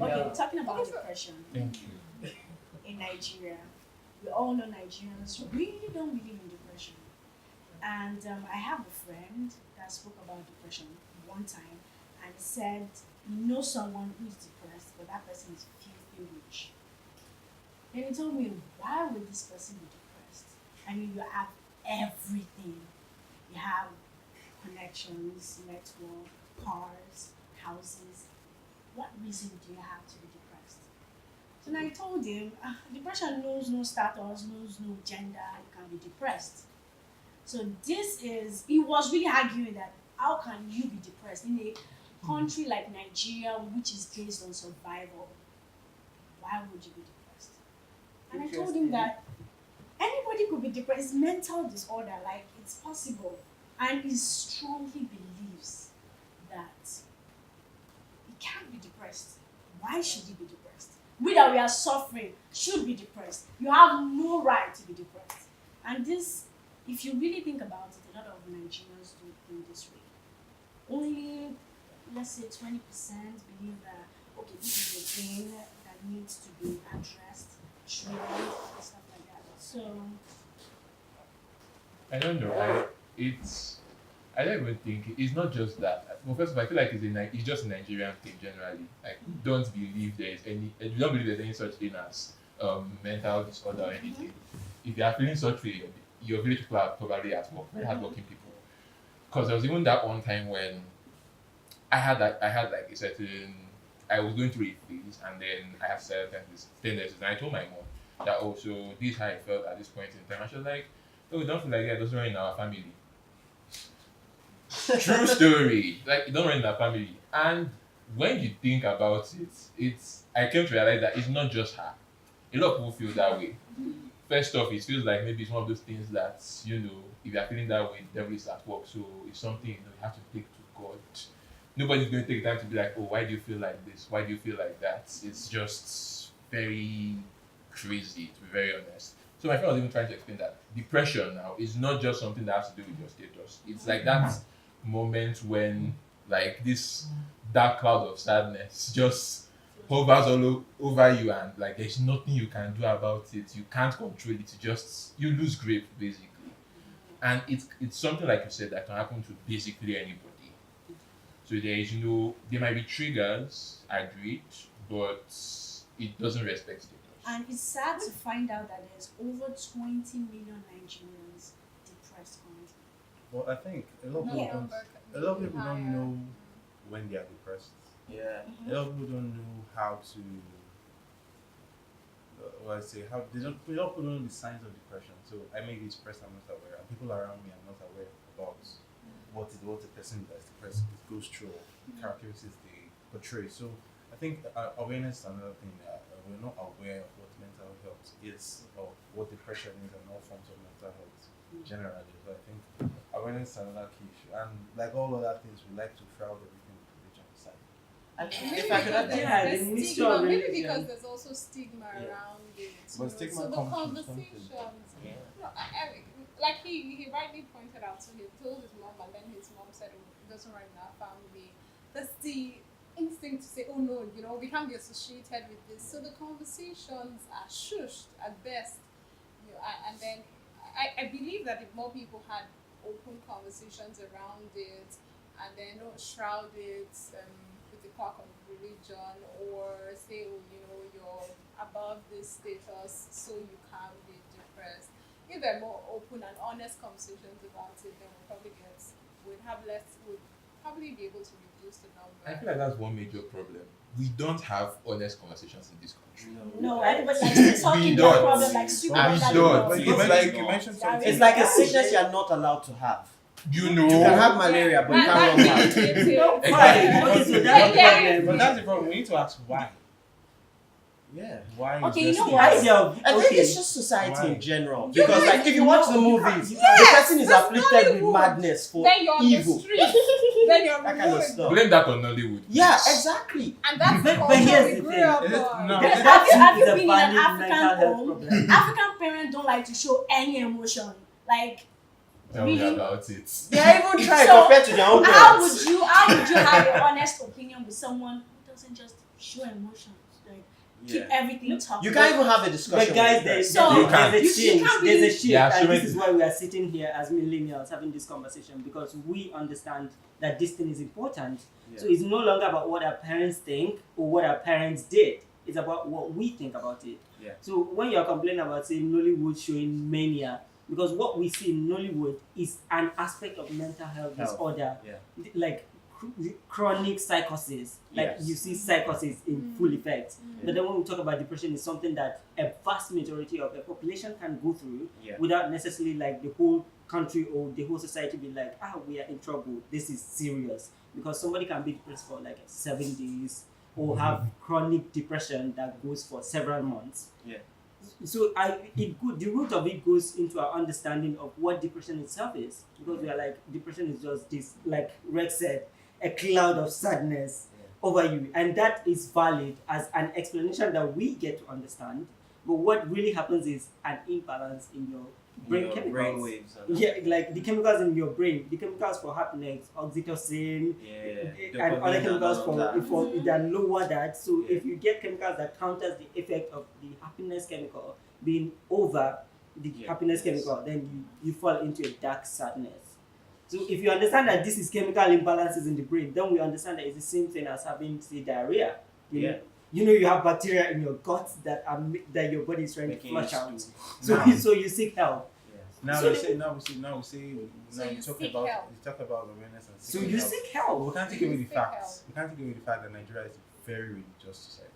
Okay, talking about depression Thank you. in Nigeria, we all know Nigerians really don't believe in depression. And I have a friend that spoke about depression one time and said he knows someone who is depressed, but that person is filthy rich. Then he told me, why would this person be depressed? I mean, you have everything. You have connections, network, cars, houses. What reason do you have to be depressed? So then I told him, depression knows no status, knows no gender, you can be depressed. So he was really arguing that how can you be depressed in a country like Nigeria, which is based on survival? Why would you be depressed? And I told him that anybody could be depressed. It's mental disorder, like it's possible. And he strongly believes that he can't be depressed. Why should he be depressed? We that we are suffering should be depressed. You have no right to be depressed. And this, if you really think about it, a lot of Nigerians do think this way. Only, let's say, 20% believe that, okay, this is a thing that needs to be addressed, treated, and stuff like that. So, I don't know. I don't even think it's not just that. Well, first of all, I feel like it's just a Nigerian thing generally. Like, don't believe there is any. You don't believe there's any such thing as mental disorder or anything. If you are feeling such way, your village people are probably at work, very hardworking people. Because there was even that one time when I had like a certain. I was going through a phase, and then I had certain tendencies, and I told my mom that also this is how I felt at this point in time. And she was like, "Oh, don't feel like that. It doesn't run in our family." True story. Like it don't run in our family. And when you think about it, I came to realize that it's not just her. A lot of people feel that way. First off, it feels like maybe it's one of those things that, if you're feeling that way, the devil is at work. So it's something you have to take to God. Nobody's going to take time to be like, oh, why do you feel like this? Why do you feel like that? It's just very crazy, to be very honest. So my friend was even trying to explain that depression now is not just something that has to do with your status. It's like that moment when like this dark cloud of sadness just hovers over you, and like there's nothing you can do about it. You can't control it. You lose grip basically. And it's something like you said that can happen to basically anybody. So there might be triggers, agreed, but it doesn't respect status. and it's sad to find out that there's over 20 million Nigerians depressed currently. Well, I think a lot of people don't know when they are depressed. Yeah. A lot of people don't know how to. What I say, how they don't. A lot of people don't know the signs of depression. So I may be depressed, I'm not aware, and people around me are not aware about what the person that's depressed goes through, the characteristics they portray. So I think awareness is another thing that we're not aware of what mental health is, or what depression is, and all forms of mental health generally. So I think awareness is another key issue, and like all other things, we like to shroud everything with religion aside. And Maybe if I could because add, there's yeah, the the mixture stigma, of maybe religion. because there's also stigma Yeah. around it. But stigma so the comes from something. conversations, Yeah. no, like he rightly pointed out, so he told his mom, and then his mom said, "Oh, it doesn't run in our family." That's the instinct to say, "Oh no, we can't be associated with this." So the conversations are shushed at best, and then I believe that if more people had open conversations around it, and then don't shroud it with the cloak of religion, or say, oh, you're above this status, so you can't be depressed. If there are more open and honest conversations about it, then we'd probably be able to reduce the number. I feel like that's one major problem. We don't have honest conversations in this country. No, everybody likes to talk We in their don't. problem like super. We that don't. But you you, It's mentioned, like- you mentioned Yeah, something. It's like a sickness you're not allowed to have. You You can have know, malaria, but you That- can't run that's mad. it, No, too. Why? Exactly. Okay, so Yeah, that's the yeah. problem. But that's the problem. We need to ask why. Yeah. Why? Okay, is you this know thing? what? I think Okay. it's just society Why? in general. You Because, guys like, if you watch the know- movies, the Yes, person is that's afflicted with Nollywood. madness for Then you're on evil. the street. Then you're That kind of ruined. stuff. blame that on Nollywood. Yeah, exactly. And that's the But culture here's we the grew thing. up Is it- on. no, Yes, is have you It's a been in an valid mental African health home? problem. African parents don't like to show any emotion. Like, Tell me really? about it. They are even trying So, compared to their own how parents. would you have an honest opinion with someone who doesn't just show emotions. Like Yeah. keep everything tough. You can't even have a discussion. But guys, with them. So, You can't. there's a you change. can't There's a really- shift, Yeah, and so this is why we are sitting here as millennials having this conversation, because we understand that this thing is important. Yeah. So it's no longer about what our parents think or what our parents did. It's about what we think about it. Yeah. So when you're complaining about, say, Nollywood showing Mania, because what we see in Nollywood is an aspect of mental health disorder, Yeah. like chronic psychosis. Like Yes. you see psychosis in full effect. Yeah. But then when we talk about depression, it's something that a vast majority of the population can go through Yeah. without necessarily like the whole country or the whole society be like, we are in trouble. This is serious. Because somebody can be depressed for like 7 days or have chronic depression that goes for several months. Yeah. So the root of it goes into our understanding of what depression itself is. Because we are like, depression is just this, like Rex said, a cloud of sadness over you. And that is valid as an explanation that we get to understand. But what really happens is an imbalance in your brain chemicals. Brain waves. And Yeah, like the chemicals in your brain, the chemicals for happiness, oxytocin, and other chemicals for that lower that. So Yeah. if you get chemicals that counters the effect of the happiness chemical being over the happiness chemical, then you fall into a dark sadness. So if you understand that this is chemical imbalances in the brain, then we understand that it's the same thing as having, say, diarrhea. You know you have bacteria in your gut that your body is trying to flush out. So you seek help. Now So we the- say now you talk seek about help. awareness and So seeking you help. seek But help. we can't take away the Seek help. facts. We can't take away the fact that Nigeria is a very religious society.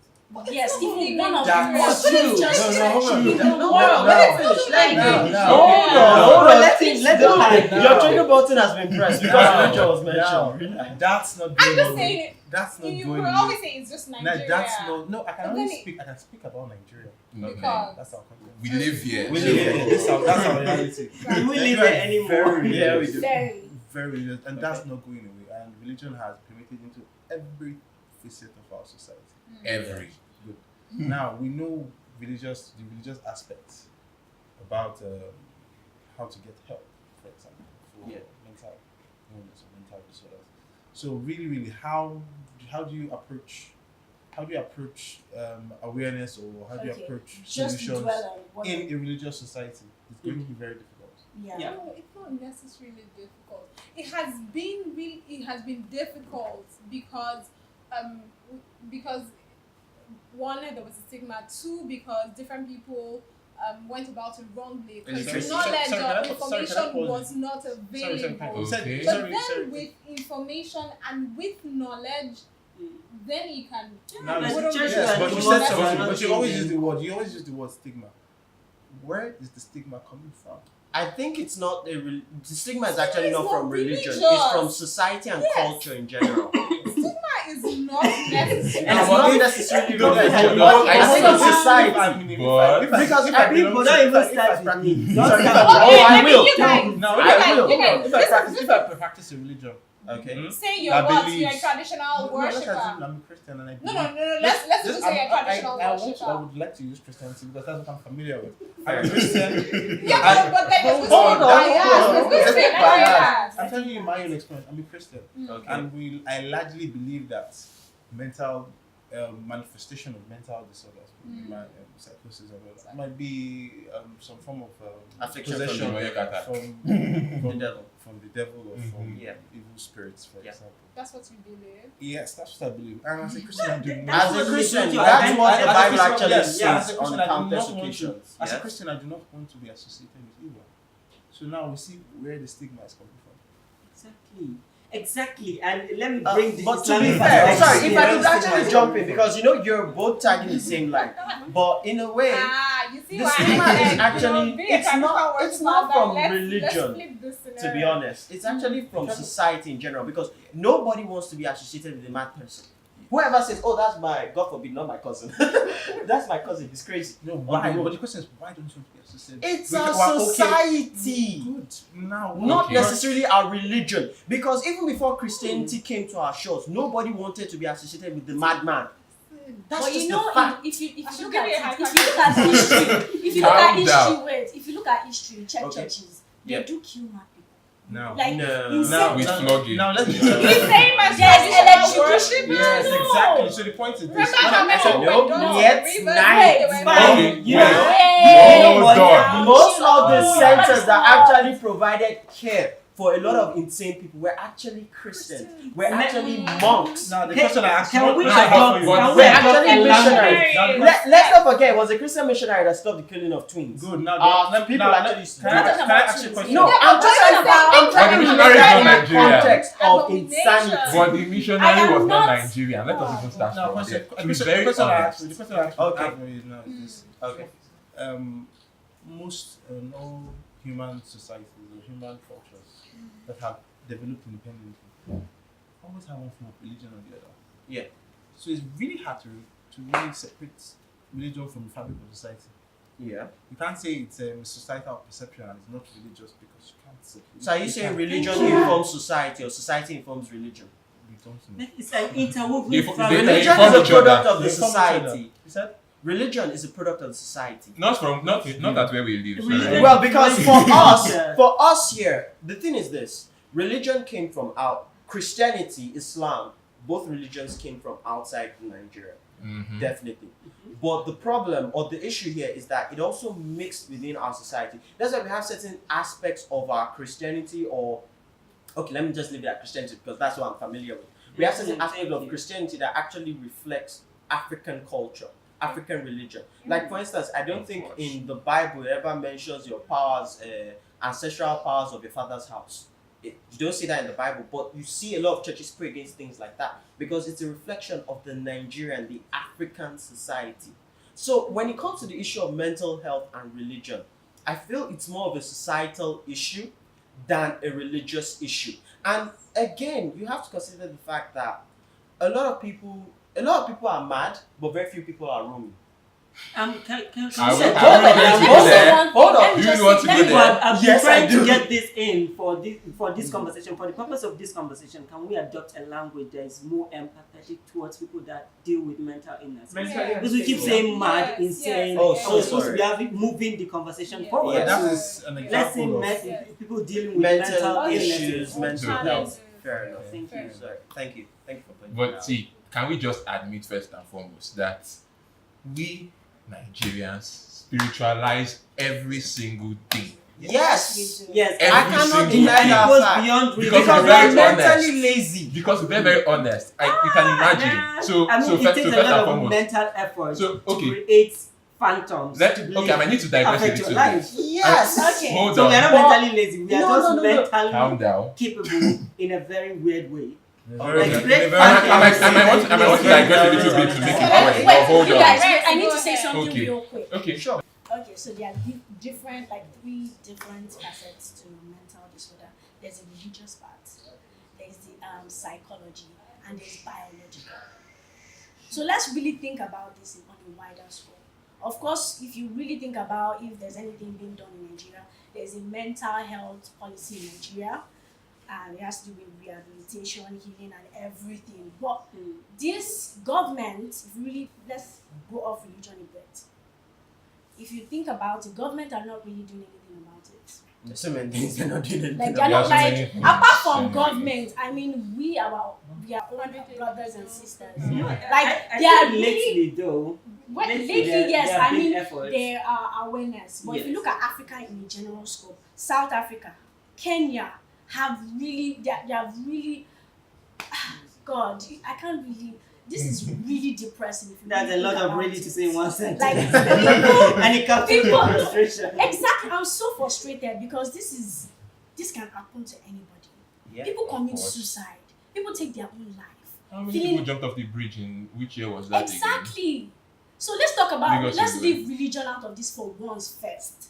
Yes, It's even not one of that the was most true. just No, hold on. in the No, world. no. Let me finish. Let me No, finish. no. Hold on. Let him Your trigger button has been pressed because No, religion was no. mentioned. That's not I'm going just away. saying, That's not you going will away. always say it's just Nigeria. That's no. I can But only then it- speak. I can speak about Nigeria. Because That's our content. We live here. We live here. That's our reality. Do we live Nigeria there is anymore? very Yeah, we religious. do. Very. Very religious, and that's not going away. And religion has permeated into every facet of our society. Every. Now we know the religious aspects about how to get help, for example, for mental illness or mental disorders. So really, how do you approach awareness, or how do you Okay. approach Just to solutions dwell on what in a religious society? It's going to be very difficult. yeah. Yeah. No, it's not necessarily difficult. It has been difficult because one, there was a stigma. Two, because different people went about it wrongly. Because Illiteracy. knowledge Sorry, or can I information pause was you? not available. Okay. But then with information and with knowledge, then you can. Now, But yes, the church yes, that but you was said not something. But you always changing. use the word stigma. Where is the stigma coming from? I think it's not the stigma is actually not It's from not religion. religious. It's from society and Yes. culture in general. Stigma is not necessary. And it's not necessarily No, religion. no, I think no, it's no, society. Because people don't even start with me. Don't Sorry, start if I- with Okay, me. I mean, you guys. No, you I guys, will. you guys, If I practice a religion, Okay. say you're I what? believe- You're a traditional worshiper. I'm a Christian and I No, believe. let's just say you're a traditional I worshiper. would like to use Christianity because that's what I'm familiar with. Fair. I'm a Christian. Yeah, but then there's Hold going to on, be bias. hold on. There's going to be There's an bias. I'm bias. telling you my own experience. I'm a Christian. Okay. And I largely believe that mental manifestation of mental disorders, my psychosis, and all that, might be some form of Affliction possession from the from The devil. from the devil or from Yeah. evil spirits, for Yeah. example. That's what you believe. Yes, that's what I believe. And as a Christian, I do not. That's As a what Christian, religion- that's what as the a Bible Christian, actually yes, yeah, as a says Christian, on I do countless not want to- occasions. As a Yes? Christian, I do not want to be associated with evil. So now we see where the stigma is coming from. Exactly. And let me bring the But to Islamic be fair, perspective sorry, if I could into actually my- jump in, because you're both tagging the same line, but in a way, You see the why stigma I is said, actually- be a it's not- traditional it's not worshiper, from let's religion, flip this to be scenario. honest, it's actually from society in general, because nobody wants to be associated with a mad person. Whoever says, "Oh, that's my God forbid, not my cousin," that's my cousin. He's crazy. No, On why? the road. But the question is, why don't you want to be associated? It's We- our we're okay. society. Good. Now, Not Okay. necessarily our religion, because even before Christianity came to our shores, nobody wanted to be associated with the madman. That's But just you know, the fact. if you I should look give at you a it, high if you five. look at history, if you look Calm at history, down. wait, if you look at history, check Okay. churches, they Yeah. do kill mad people. Now, like No. insane. now, With now, flogging. now let's He's saying my There's electrocution. Yes, No. exactly. So the point is this. Remember how many said of no, my daughters yet were night. they were Fine. Okay, You wait. know, Hold Yeah. on. Most of the Oh, centers that yeah. actually provided care for a lot of insane people were actually Christians. Were actually monks. Now the Can- question I asked can you. we what- how adopt- you- can we We're adopt actually a language? missionaries. Now, Let's not forget, it was a Christian missionary that stopped the killing of twins. Good. Now, People now, actually can I Talking ask about you a twins. question? No, I'm just But I'm trying to missionary look is at not it in Nigerian. context of Abomination. insanity. But the I missionary am was not not- Nigerian. Let us even start Now, from question, there. the To be question, very the question I honest. asked you, the question I asked you Okay. have for you now is this. Okay. Most all human societies or human cultures that have developed independently always have one form of religion or the other. Yeah. So it's really hard to really separate religion from the fabric of society. Yeah. You can't say it's a societal perception and it's not religious because you can't separate. So are you saying can't- religion Thank you. informs society or society informs religion? You don't know. It's an interwoven They- fabric. they Religion inform is a each other. product of the They inform each other. society. You said? Religion is a product of the society. Not at where we live. Religion- Sorry. Well, because Yeah. for us here, the thing is this: religion came from out. Christianity, Islam, both religions came from outside Nigeria, Mhm. definitely. But the problem or the issue here is that it also mixed within our society. That's why we have certain aspects of our Christianity, or okay, let me just leave it at Christianity because that's what I'm familiar with. We have certain aspects of Christianity that actually reflects African culture, African religion. Like for instance, I don't think in the Bible it ever mentions your powers, ancestral powers of your father's house. You don't see that in the Bible, but you see a lot of churches pray against things like that because it's a reflection of the Nigerian, the African society. So when it comes to the issue of mental health and religion, I feel it's more of a societal issue than a religious issue. And again, you have to consider the fact that a lot of people are mad, but very few people are roaming. I will- Can I will hold go on. there. Hold on. Do you want to go there? But I've been Yes, I trying do. to get this in for this conversation. For the purpose of this conversation, can we adopt a language that is more empathetic towards people that deal with mental illness? Because we keep saying mad, Yes, insane. yes, Oh, yes. so We're supposed to be sorry. moving the conversation Yeah. forward. Yeah, that So is an let's say example of. Yes. people dealing with mental Mental illnesses. issues, mental No. health. Fair enough. Thank you. Sorry. Thank you for pointing But out. see, can we just admit first and foremost that we Nigerians spiritualize every single thing? Yes. Yes, Every I cannot single deny thing. it that goes fact. beyond Because Because we're we're very mentally honest. lazy. Because we're very honest. You can imagine. So, I mean, so it first, takes so a first and lot of foremost, mental effort So, okay. to create phantoms. let to okay, I might need to digress a affect little your bit. life. Yes. Okay. Hold So we are on. not mentally lazy. We are No, just no, no, no. mentally Calm down. capable in a very weird way. Very- Like, very- I might want to digress a little bit to make it Wait, correct. Hold you on. guys, wait, I need to say Okay. something Okay. real quick. Okay, sure. Okay, so there are different, like three different facets to mental disorder. There's a religious part, there's the psychology, and there's biological. So let's really think about this on a wider scope. Of course, if you really think about if there's anything being done in Nigeria, there's a mental health policy in Nigeria, and it has to do with rehabilitation, healing, and everything. But this government, if you really, let's go off religion a bit. If you think about it, government are not really doing anything about it. There's so many things they're not doing. anything Like about. they're not so like many things. apart So from many government, I mean we are own brothers and sisters. I Like they think are really lately though. lately, there yes, have I been mean efforts. there are awareness. But if you Yes. look at Africa in a general scope, South Africa, Kenya have really they have really God, I can't really this is really depressing if you That's a really lot think of about really it. to say in one sentence. Like, and it comes to people- frustration. Exactly, I'm so frustrated because this can happen to anybody. Yeah. People of commit course. suicide. People take their own life. How many Feeling- people jumped off the bridge in which year was that again? Exactly. So let's talk about Lagos let's is leave religion out of this for once first.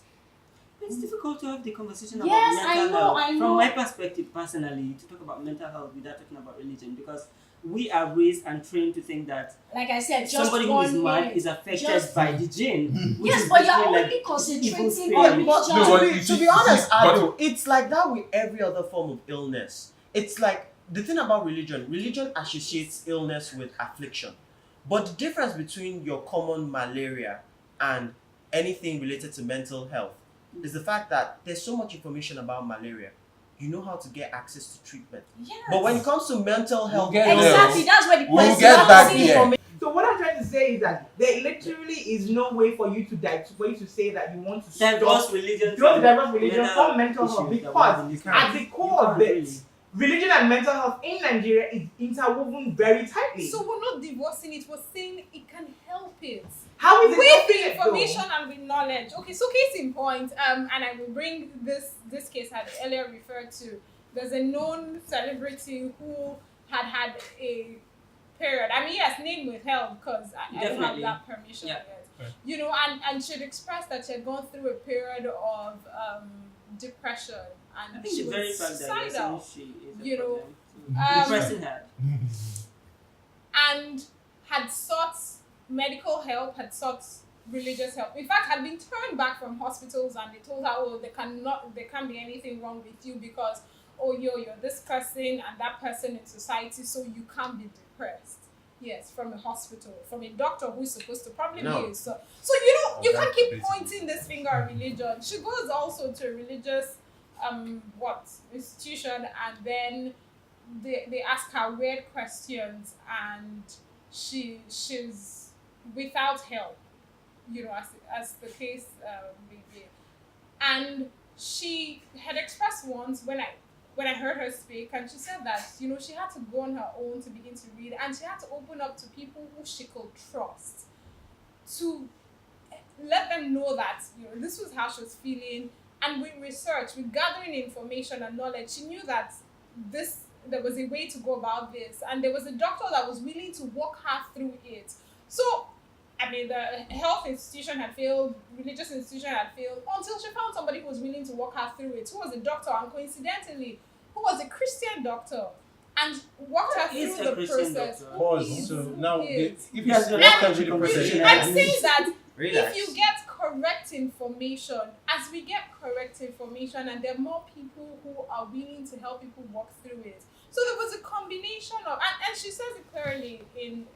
It's difficult to have the conversation Yes, about I mental know, health. I know. From my perspective, personally, to talk about mental health without talking about religion, because we are raised and trained to think that Like I said, just somebody who is one mad way. is affected Just- by the gene. which Yes, is but you're basically like only evil concentrating spirit. on religion. But No, but to you be see- honest, but- Ado, it's like that with every other form of illness. It's like the thing about religion associates illness with affliction. But the difference between your common malaria and anything related to mental health is the fact that there's so much information about malaria. you know how to get access to treatment. Yes. But when it comes to mental health, get there. Exactly, that's where the We'll person get back comes in. there. So what I'm trying to say is that there literally is no way for you to say that you want to stop Diverse religion. diverse religion from mental health, issues that because we have in at this the country. core You of can't it, really. religion and mental health in Nigeria is interwoven very tightly. So we're not divorcing it, we're saying it can help it. How is it With helping the it, though? information and with knowledge. Okay, so case in point, and I will bring this case I had earlier referred to. There's a known celebrity who had a period. I mean, yes, name withheld because I don't have Definitely. that permission Yeah. yet. Right. You know, and she'd expressed that she had gone through a period of depression and I think she the very was fact that you're suicidal. saying she is a You know, problem. So the um, person had. And had sought medical help, had sought religious help. In fact, had been turned back from hospitals, and they told her, "Oh, there can't be anything wrong with you because, oh, you're this person and that person in society, so you can't be depressed." Yes, from a hospital, from a doctor who's supposed to probably No. be. So you know, you That's can't keep basically- pointing this finger at religion. She goes also to a religious institution, and then they ask her weird questions, and she's without help, you know, as the case may be. And she had expressed once when I heard her speak, and she said that, you know, she had to go on her own to begin to read, and she had to open up to people who she could trust, to let them know that, you know, this was how she was feeling. And with research, with gathering information and knowledge, she knew that there was a way to go about this, and there was a doctor that was willing to walk her through it. So, I mean, the health institution had failed, religious institution had failed, until she found somebody who was willing to walk her through it, who was a doctor, and coincidentally, who was a Christian doctor, and walked her Is through a the Christian process. doctor. Pause. So now, is. if Yes, you yes, what country the yes. president I'm saying that relax. if you get correct information, as we get correct information, and there are more people who are willing to help people walk through it. So there was a combination of, and she says it clearly in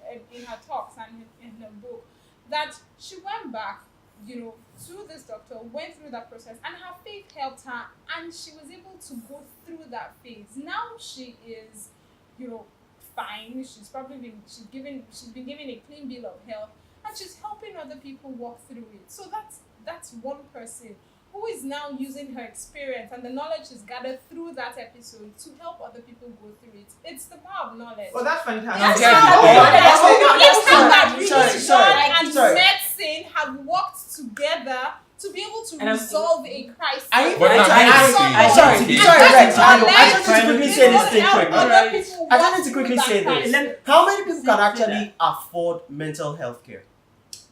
her talks and in her book, that she went back, you know, to this doctor, went through that process, and her faith helped her, and she was able to go through that phase. Now she is, you know, fine. She's been given a clean bill of health, and she's helping other people walk through it. So that's one person who is now using her experience and the knowledge she's gathered through that episode to help other people go through it. It's the power of knowledge. Oh, that's fantastic. That's Yeah. how it's how that religion and sorry. medicine have worked together to be able to And I'm- resolve a crisis. I But now, sorry, okay. Rex, I Knowledge just need to quickly say this thing quick. other Alright. people I just walk need to quickly through say that this. crisis. How many people can Say actually afford mental health care?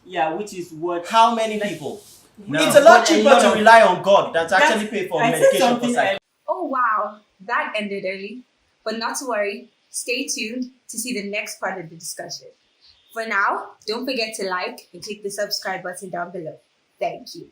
Yeah, which is what. How many people? No. It's a lot But a cheaper lot to of- rely on God than to actually pay for I said medication for something psych. Oh wow, that ended early. But not to worry, stay tuned to see the next part of the discussion. For now, don't forget to like and click the subscribe button down below. Thank you.